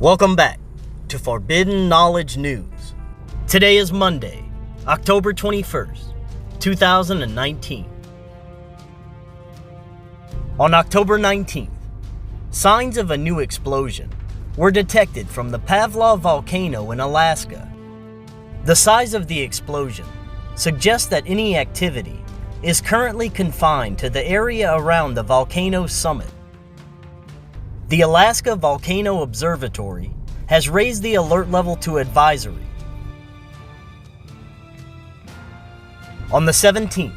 Welcome back to Forbidden Knowledge News. Today is Monday, October 21st, 2019. On October 19th, signs of a new explosion were detected from the Pavlov volcano in Alaska. The size of the explosion suggests that any activity is currently confined to the area around the volcano's summit. The Alaska Volcano Observatory has raised the alert level to advisory. On the 17th,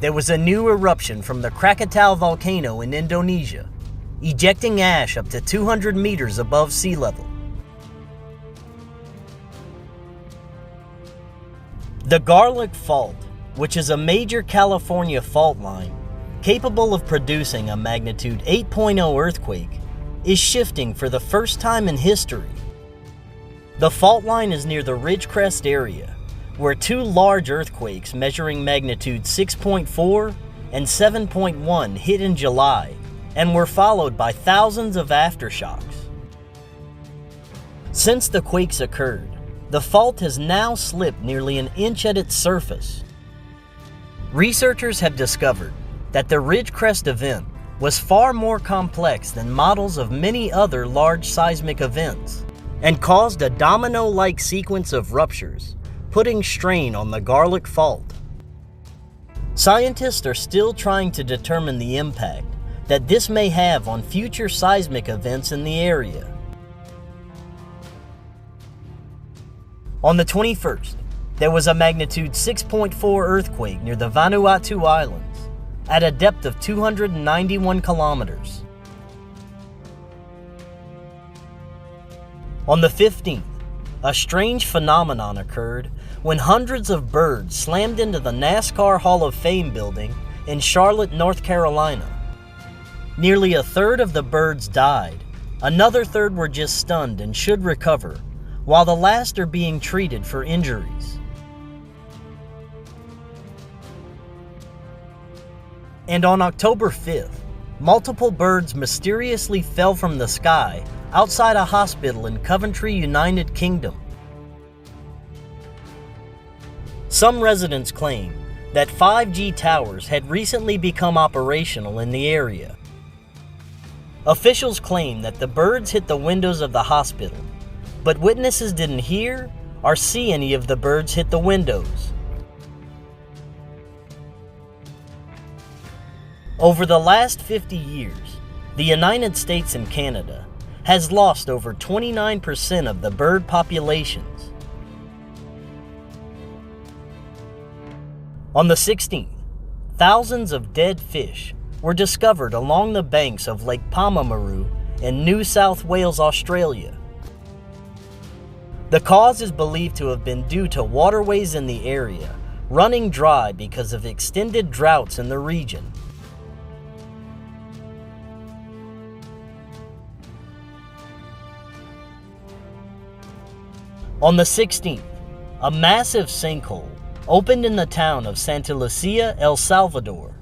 there was a new eruption from the Krakatau volcano in Indonesia, ejecting ash up to 200 meters above sea level. The Garlock Fault, which is a major California fault line capable of producing a magnitude 8.0 earthquake, is shifting for the first time in history. The fault line is near the Ridgecrest area, where two large earthquakes measuring magnitude 6.4 and 7.1 hit in July and were followed by thousands of aftershocks. Since the quakes occurred, the fault has now slipped nearly an inch at its surface. Researchers have discovered that the Ridgecrest event was far more complex than models of many other large seismic events and caused a domino-like sequence of ruptures, putting strain on the Garlock Fault. Scientists are still trying to determine the impact that this may have on future seismic events in the area. On the 21st, there was a magnitude 6.4 earthquake near the Vanuatu Islands at a depth of 291 kilometers. On the 15th, a strange phenomenon occurred when hundreds of birds slammed into the NASCAR Hall of Fame building in Charlotte, North Carolina. Nearly a third of the birds died, another third were just stunned and should recover, while the last are being treated for injuries. And on October 5th, multiple birds mysteriously fell from the sky outside a hospital in Coventry, United Kingdom. Some residents claim that 5G towers had recently become operational in the area. Officials claim that the birds hit the windows of the hospital, but witnesses didn't hear or see any of the birds hit the windows. Over the last 50 years, the United States and Canada has lost over 29% of the bird populations. On the 16th, thousands of dead fish were discovered along the banks of Lake Pomamaru in New South Wales, Australia. The cause is believed to have been due to waterways in the area running dry because of extended droughts in the region. On the 16th, a massive sinkhole opened in the town of Santa Lucia, El Salvador,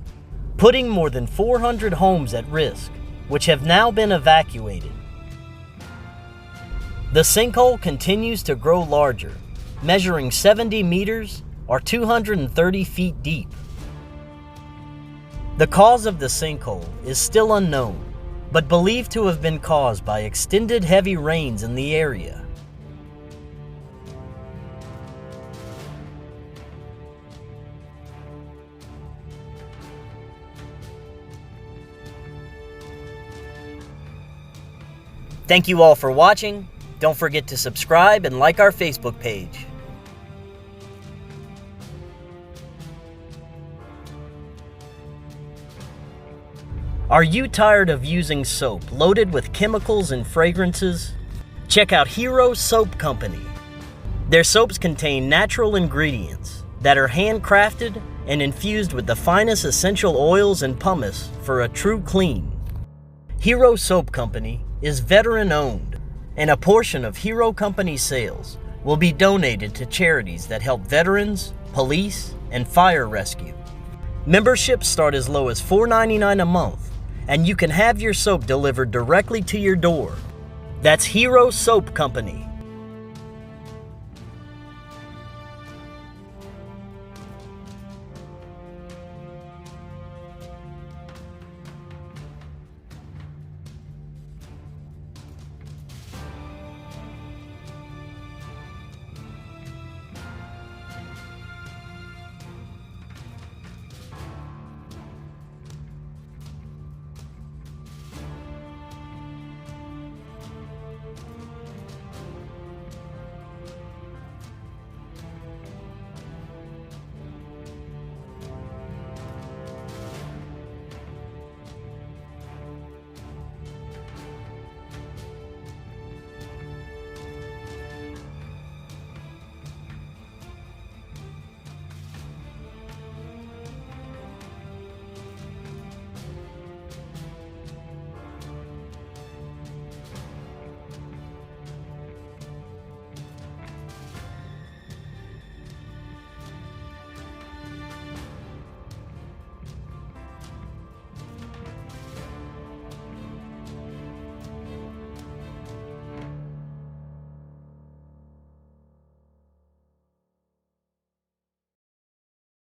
putting more than 400 homes at risk, which have now been evacuated. The sinkhole continues to grow larger, measuring 70 meters or 230 feet deep. The cause of the sinkhole is still unknown, but believed to have been caused by extended heavy rains in the area. Thank you all for watching. Don't forget to subscribe and like our Facebook page. Are you tired of using soap loaded with chemicals and fragrances? Check out Hero Soap Company. Their soaps contain natural ingredients that are handcrafted and infused with the finest essential oils and pumice for a true clean. Hero Soap Company is veteran-owned, and a portion of Hero Company sales will be donated to charities that help veterans, police, and fire rescue. Memberships start as low as $4.99 a month, and you can have your soap delivered directly to your door. That's Hero Soap Company.